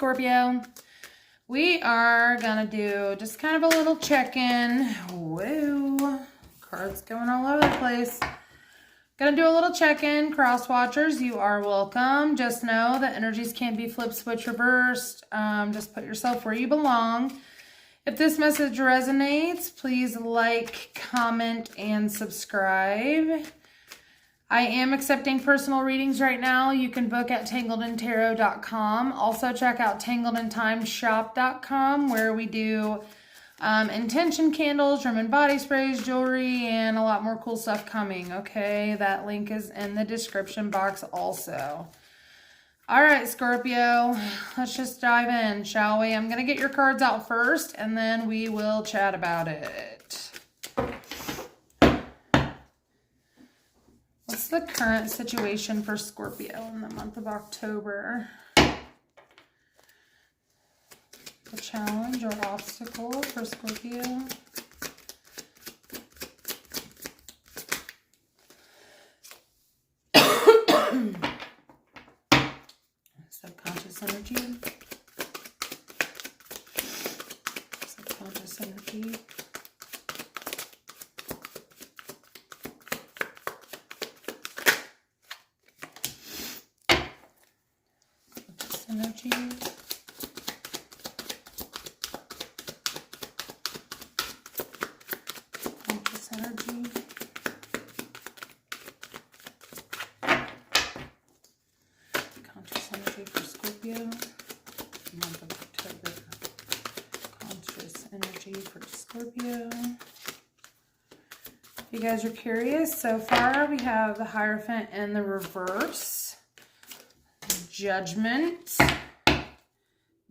Scorpio. We are going to do just kind of a little check-in. Whoa, cards going all over the place. Going to do a little check-in. Cross watchers, you are welcome. Just know that energies can be flipped, switch, reversed. Just put yourself where you belong. If this message resonates, please like, comment, and subscribe. I am accepting personal readings right now. You can book at tangledintarot.com. Also check out tangledintimeshop.com where we do intention candles, room and body sprays, jewelry, and a lot more cool stuff coming, okay? That link is in the description box also. All right, Scorpio, let's just dive in, shall we? I'm going to get your cards out first, and then we will chat about it. What's the current situation for Scorpio in the month of October? The challenge or obstacle for Scorpio? Subconscious energy. Subconscious energy. Energy. Conscious energy. Conscious energy for Scorpio. Month of October. Conscious energy for Scorpio. If you guys are curious, so far we have the Hierophant in the reverse. Judgment,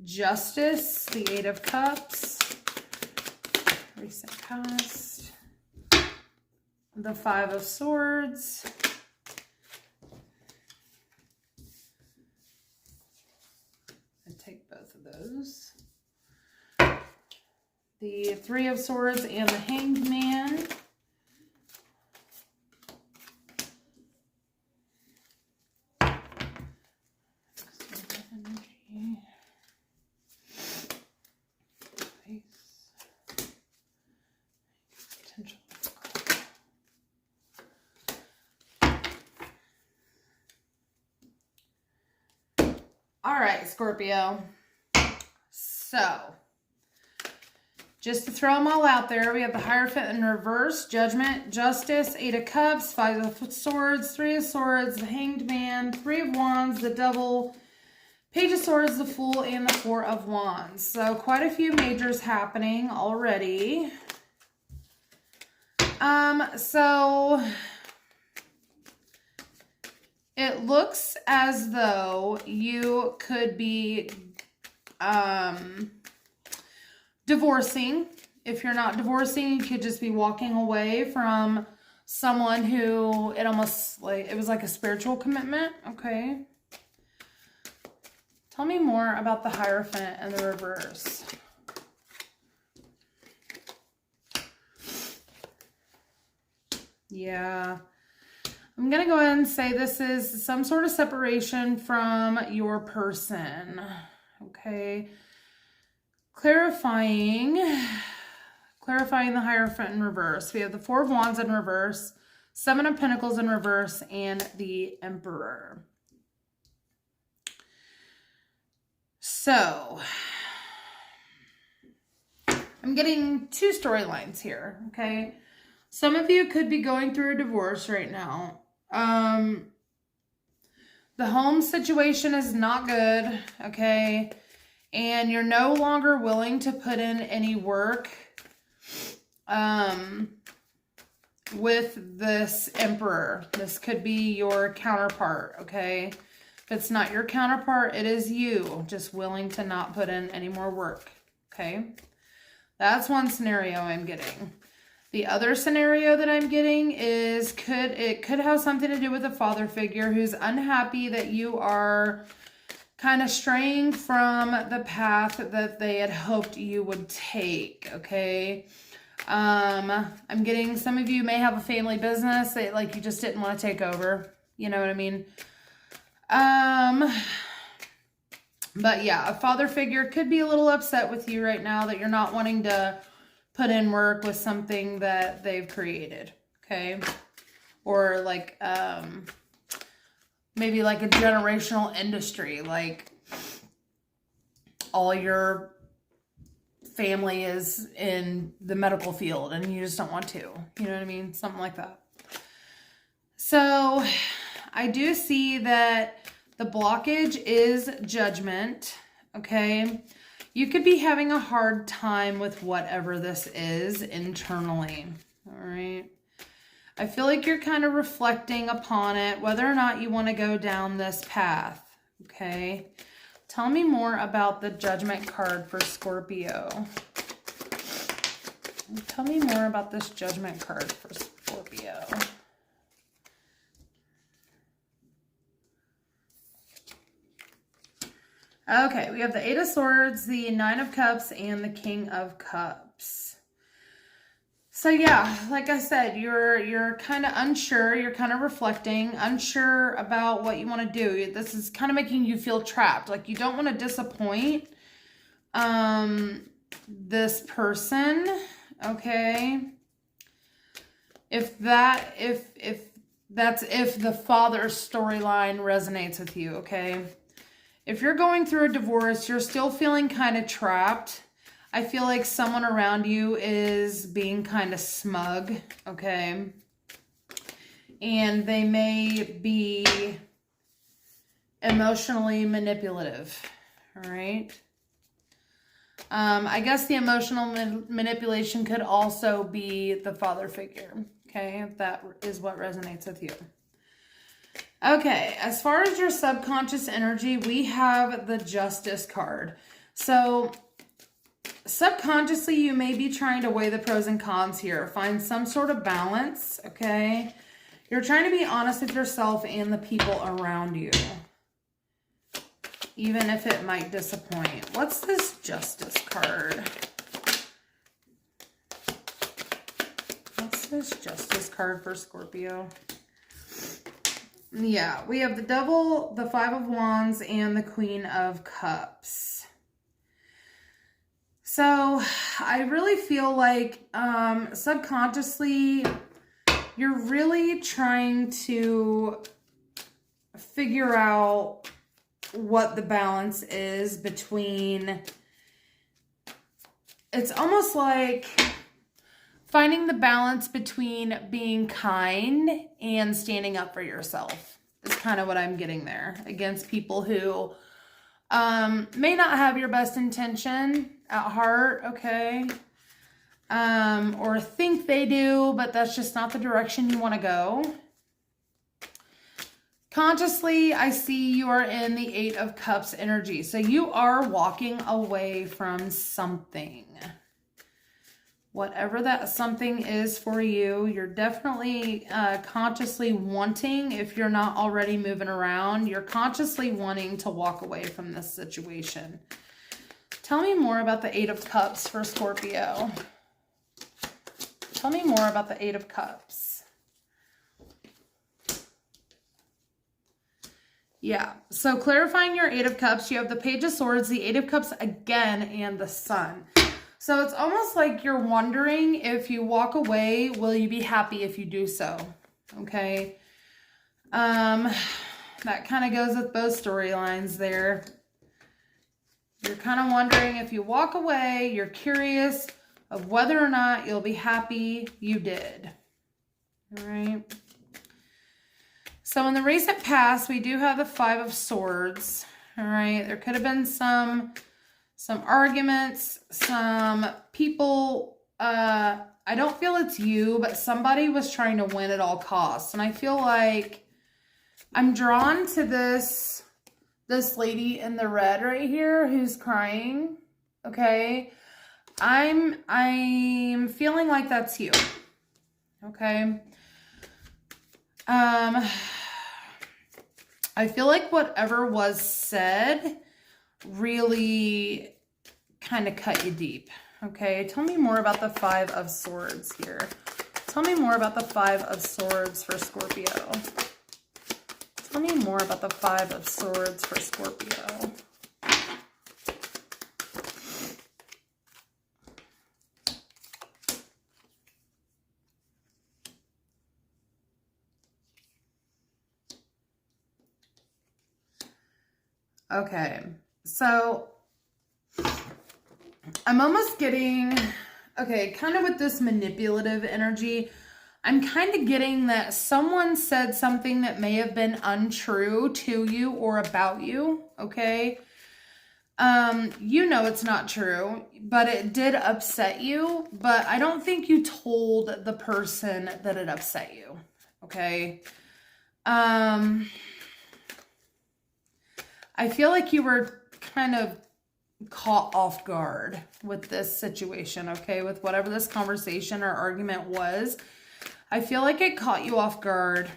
Justice, the Eight of Cups, recent past, the Five of Swords, I take both of those, the Three of Swords and the Hanged Man. All right, Scorpio. So, just to throw them all out there, we have the Hierophant in reverse, Judgment, Justice, Eight of Cups, Five of Swords, Three of Swords, the Hanged Man, Three of Wands, the Devil, Page of Swords, the Fool, and the Four of Wands. So, quite a few majors happening already. So it looks as though you could be divorcing. If you're not divorcing, you could just be walking away from someone who it almost like it was like a spiritual commitment. Okay. Tell me more about the Hierophant and the reverse. Yeah. I'm going to go ahead and say this is some sort of separation from your person. Okay. Clarifying the Hierophant in reverse. We have the Four of Wands in reverse, Seven of Pentacles in reverse, and the Emperor. So, I'm getting two storylines here, okay? Some of you could be going through a divorce right now. The home situation is not good, okay? And you're no longer willing to put in any work with this Emperor. This could be your counterpart, okay? If it's not your counterpart, it is you just willing to not put in any more work, okay? That's one scenario I'm getting. The other scenario that I'm getting is it could have something to do with a father figure who's unhappy that you are kind of straying from the path that they had hoped you would take, okay? I'm getting some of you may have a family business that like you just didn't want to take over. You know what I mean? But yeah, a father figure could be a little upset with you right now that you're not wanting to put in work with something that they've created, okay? Or like, maybe like a generational industry, like all your family is in the medical field and you just don't want to, you know what I mean? Something like that. So I do see that the blockage is judgment, okay? You could be having a hard time with whatever this is internally, all right? I feel like you're kind of reflecting upon it, whether or not you want to go down this path, okay? Tell me more about the Judgment card for Scorpio. Tell me more about this Judgment card for Scorpio. Okay, we have the Eight of Swords, the Nine of Cups, and the King of Cups. So yeah, like I said, you're kind of unsure, you're kind of reflecting, unsure about what you want to do. This is kind of making you feel trapped. Like you don't want to disappoint this person, okay? If the father storyline resonates with you, okay? If you're going through a divorce, you're still feeling kind of trapped. I feel like someone around you is being kind of smug, okay? And they may be emotionally manipulative, all right? I guess the emotional manipulation could also be the father figure, okay? If that is what resonates with you. Okay, as far as your subconscious energy, we have the Justice card. So subconsciously, you may be trying to weigh the pros and cons here. Find some sort of balance, okay? You're trying to be honest with yourself and the people around you, even if it might disappoint. What's this Justice card? What's this Justice card for Scorpio? Yeah, we have the Devil, the Five of Wands, and the Queen of Cups. So I really feel like subconsciously you're really trying to figure out what the balance is between, it's almost like finding the balance between being kind and standing up for yourself is kind of what I'm getting there, against people who may not have your best intention at heart, okay? Or think they do, but that's just not the direction you want to go. Consciously, I see you are in the Eight of Cups energy. So you are walking away from something. Whatever that something is for you, you're definitely consciously wanting, if you're not already moving around, you're consciously wanting to walk away from this situation. Tell me more about the Eight of Cups for Scorpio. Tell me more about the Eight of Cups. Yeah, so clarifying your Eight of Cups, you have the Page of Swords, the Eight of Cups again, and the Sun. So it's almost like you're wondering, if you walk away, will you be happy if you do so? Okay. That kind of goes with both storylines there. You're kind of wondering, if you walk away, you're curious of whether or not you'll be happy you did. All right. So in the recent past, we do have the Five of Swords. All right. There could have been some arguments, some people, I don't feel it's you, but somebody was trying to win at all costs. And I feel like I'm drawn to this lady in the red right here who's crying, okay? I'm feeling like that's you, okay? I feel like whatever was said really kind of cut you deep, okay? Tell me more about the Five of Swords here. Tell me more about the Five of Swords for Scorpio. Tell me more about the Five of Swords for Scorpio. Okay, so I'm almost getting, okay, kind of with this manipulative energy, I'm kind of getting that someone said something that may have been untrue to you or about you, okay? You know it's not true, but it did upset you, but I don't think you told the person that it upset you, okay? I feel like you were kind of caught off guard with this situation, okay? With whatever this conversation or argument was. I feel like it caught you off guard.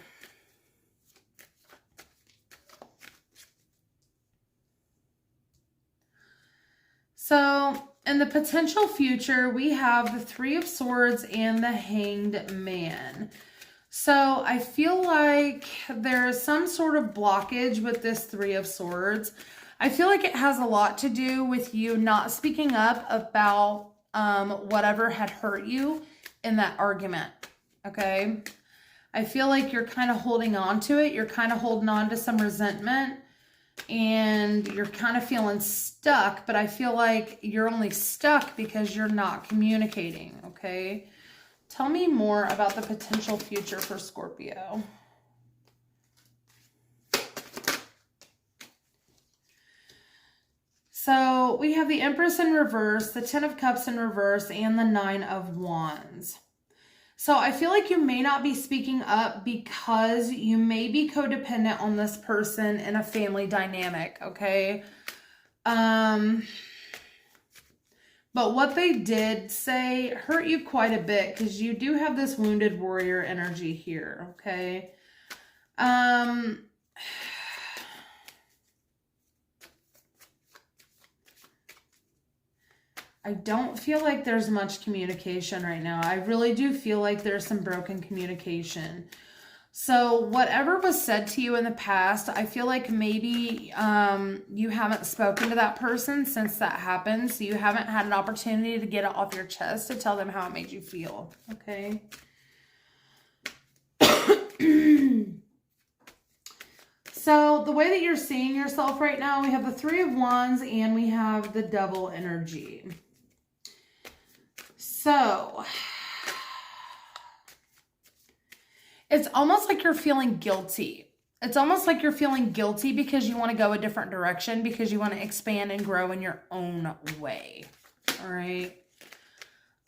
So, in the potential future, we have the Three of Swords and the Hanged Man. So, I feel like there is some sort of blockage with this Three of Swords. I feel like it has a lot to do with you not speaking up about whatever had hurt you in that argument, okay? I feel like you're kind of holding on to it. You're kind of holding on to some resentment. And you're kind of feeling stuck, but I feel like you're only stuck because you're not communicating, okay? Tell me more about the potential future for Scorpio. So we have the Empress in reverse, the Ten of Cups in reverse, and the Nine of Wands. So I feel like you may not be speaking up because you may be codependent on this person in a family dynamic, okay? But what they did say hurt you quite a bit because you do have this wounded warrior energy here, okay? I don't feel like there's much communication right now. I really do feel like there's some broken communication. So whatever was said to you in the past, I feel like maybe you haven't spoken to that person since that happened. So you haven't had an opportunity to get it off your chest to tell them how it made you feel. Okay. So the way that you're seeing yourself right now, we have the Three of Wands and we have the Devil energy. So it's almost like you're feeling guilty. It's almost like you're feeling guilty because you want to go a different direction, because you want to expand and grow in your own way. All right.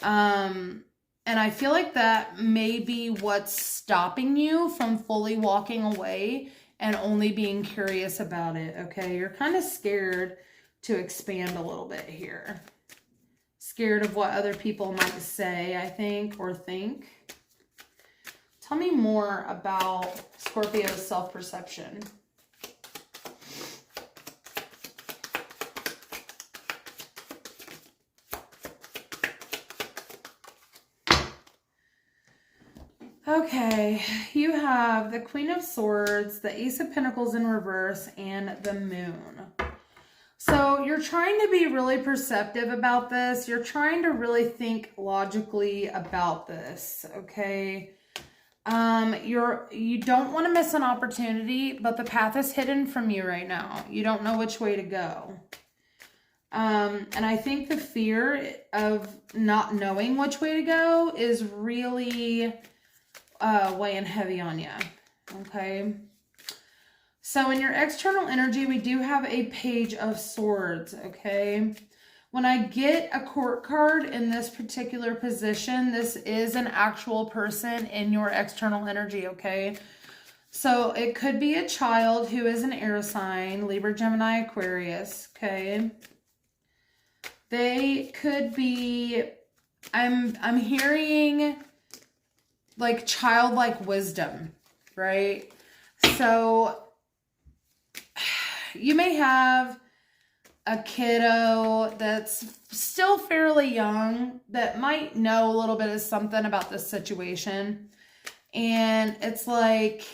And I feel like that may be what's stopping you from fully walking away and only being curious about it. Okay. You're kind of scared to expand a little bit here. Scared of what other people might say, I think, or think. Tell me more about Scorpio's self-perception. Okay, you have the Queen of Swords, the Ace of Pentacles in reverse, and the Moon. So you're trying to be really perceptive about this. You're trying to really think logically about this, okay? You don't want to miss an opportunity, but the path is hidden from you right now. You don't know which way to go. And I think the fear of not knowing which way to go is really weighing heavy on you, okay? So in your external energy, we do have a Page of Swords, okay? When I get a court card in this particular position, this is an actual person in your external energy, okay? So it could be a child who is an air sign, Libra, Gemini, Aquarius, okay? They could be, I'm hearing like childlike wisdom, right? So you may have a kiddo that's still fairly young that might know a little bit of something about this situation. And it's like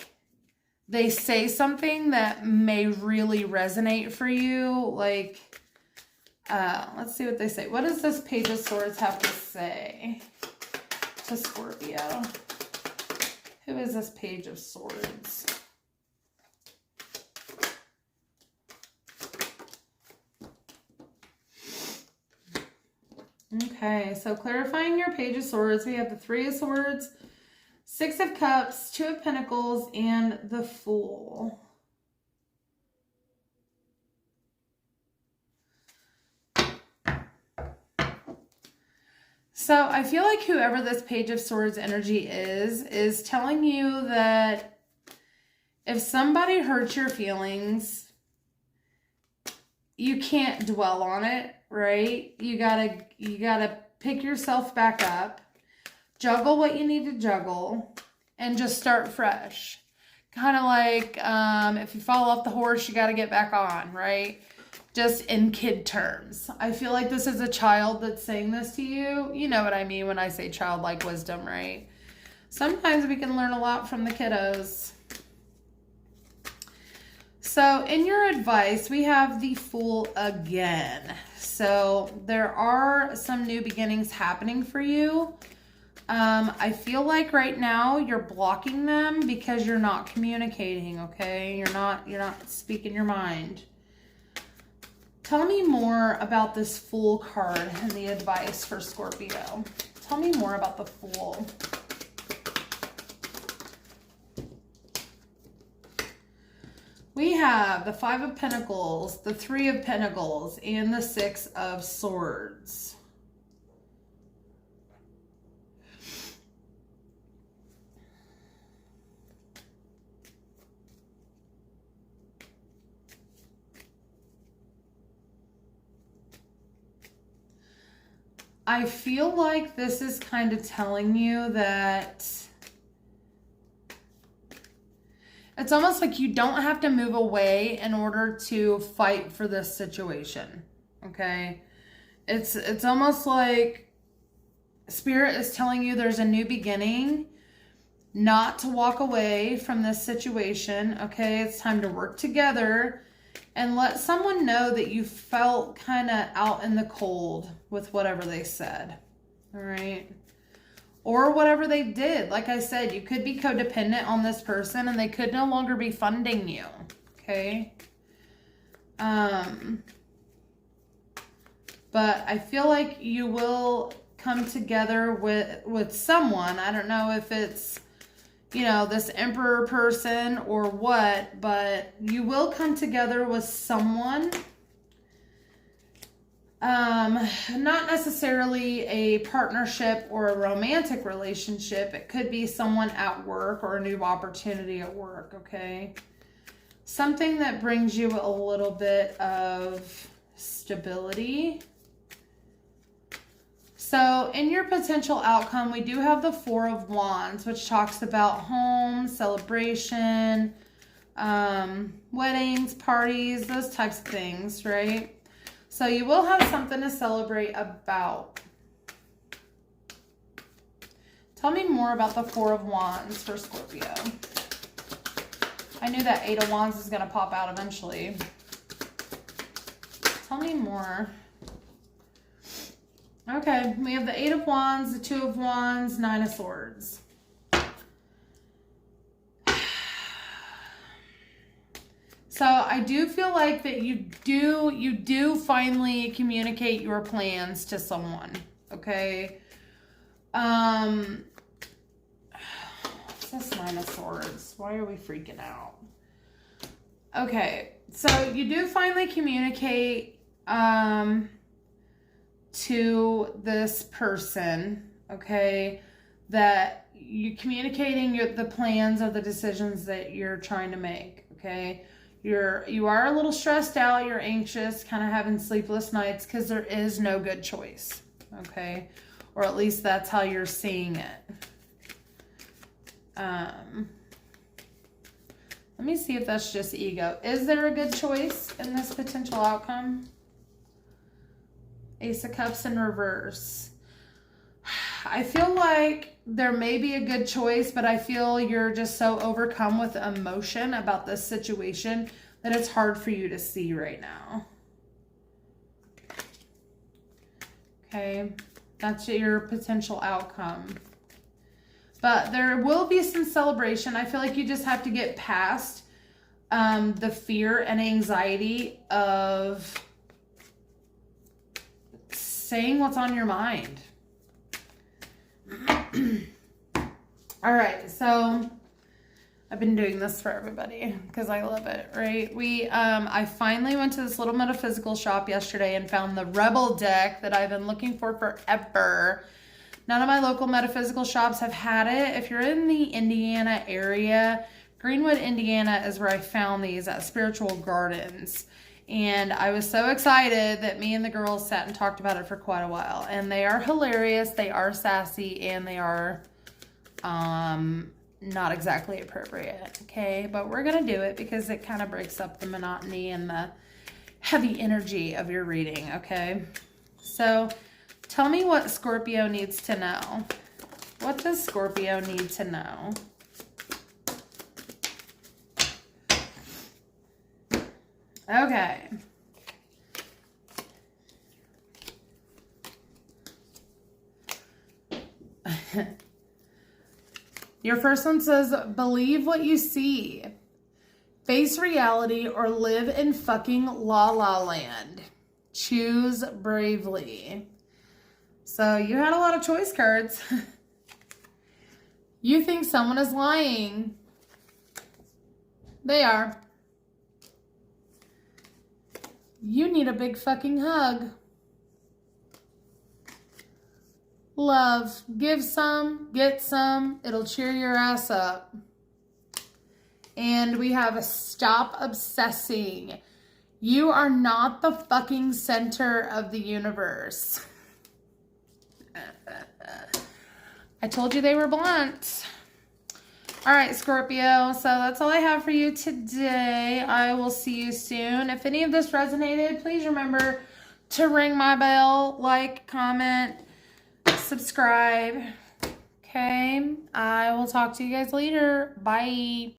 they say something that may really resonate for you. Like, let's see what they say. What does this Page of Swords have to say to Scorpio? Who is this Page of Swords? Okay, so clarifying your Page of Swords, we have the Three of Swords, Six of Cups, Two of Pentacles, and the Fool. So I feel like whoever this Page of Swords energy is telling you that if somebody hurts your feelings, you can't dwell on it, right? You gotta pick yourself back up, juggle what you need to juggle, and just start fresh. Kind of like if you fall off the horse, you gotta get back on, right? Just in kid terms. I feel like this is a child that's saying this to you. You know what I mean when I say childlike wisdom, right? Sometimes we can learn a lot from the kiddos. So in your advice, we have the Fool again. So there are some new beginnings happening for you. I feel like right now you're blocking them because you're not communicating, okay? You're not speaking your mind. Tell me more about this Fool card and the advice for Scorpio. Tell me more about the Fool. We have the Five of Pentacles, the Three of Pentacles, and the Six of Swords. I feel like this is kind of telling you that it's almost like you don't have to move away in order to fight for this situation, okay? It's almost like Spirit is telling you there's a new beginning, not to walk away from this situation, okay? It's time to work together and let someone know that you felt kind of out in the cold with whatever they said, all right? Or whatever they did. Like I said, you could be codependent on this person and they could no longer be funding you, okay? But I feel like you will come together with someone. I don't know if it's, you know, this Emperor person or what, but you will come together with someone. Not necessarily a partnership or a romantic relationship. It could be someone at work or a new opportunity at work, okay? Something that brings you a little bit of stability. So in your potential outcome, we do have the Four of Wands, which talks about home, celebration, weddings, parties, those types of things, right? So you will have something to celebrate about. Tell me more about the Four of Wands for Scorpio. I knew that Eight of Wands is going to pop out eventually. Tell me more. Okay, we have the Eight of Wands, the Two of Wands, Nine of Swords. So I do feel like that you do finally communicate your plans to someone, okay? What's this Nine of Swords? Why are we freaking out? Okay, so you do finally communicate to this person, okay, that you're communicating the plans or the decisions that you're trying to make, okay? You are a little stressed out, you're anxious, kind of having sleepless nights because there is no good choice, okay? Or at least that's how you're seeing it. Let me see if that's just ego. Is there a good choice in this potential outcome? Ace of Cups in reverse. I feel like there may be a good choice, but I feel you're just so overcome with emotion about this situation that it's hard for you to see right now. Okay, that's your potential outcome. But there will be some celebration. I feel like you just have to get past the fear and anxiety of saying what's on your mind. All right, so I've been doing this for everybody because I love it, right? I finally went to this little metaphysical shop yesterday and found the Rebel deck that I've been looking for forever. None of my local metaphysical shops have had it. If you're in the Indiana area, Greenwood, Indiana is where I found these at Spiritual Gardens. And I was so excited that me and the girls sat and talked about it for quite a while. And they are hilarious, they are sassy, and they are not exactly appropriate, okay? But we're going to do it because it kind of breaks up the monotony and the heavy energy of your reading, okay? So tell me what Scorpio needs to know. What does Scorpio need to know? Okay. Your first one says, believe what you see. Face reality or live in fucking la la land. Choose bravely. So you had a lot of choice cards. You think someone is lying. They are. You need a big fucking hug. Love. Give some, get some. It'll cheer your ass up. And we have a stop obsessing. You are not the fucking center of the universe. I told you they were blunt. All right, Scorpio, so that's all I have for you today. I will see you soon. If any of this resonated, please remember to ring my bell, like, comment, subscribe. Okay, I will talk to you guys later. Bye.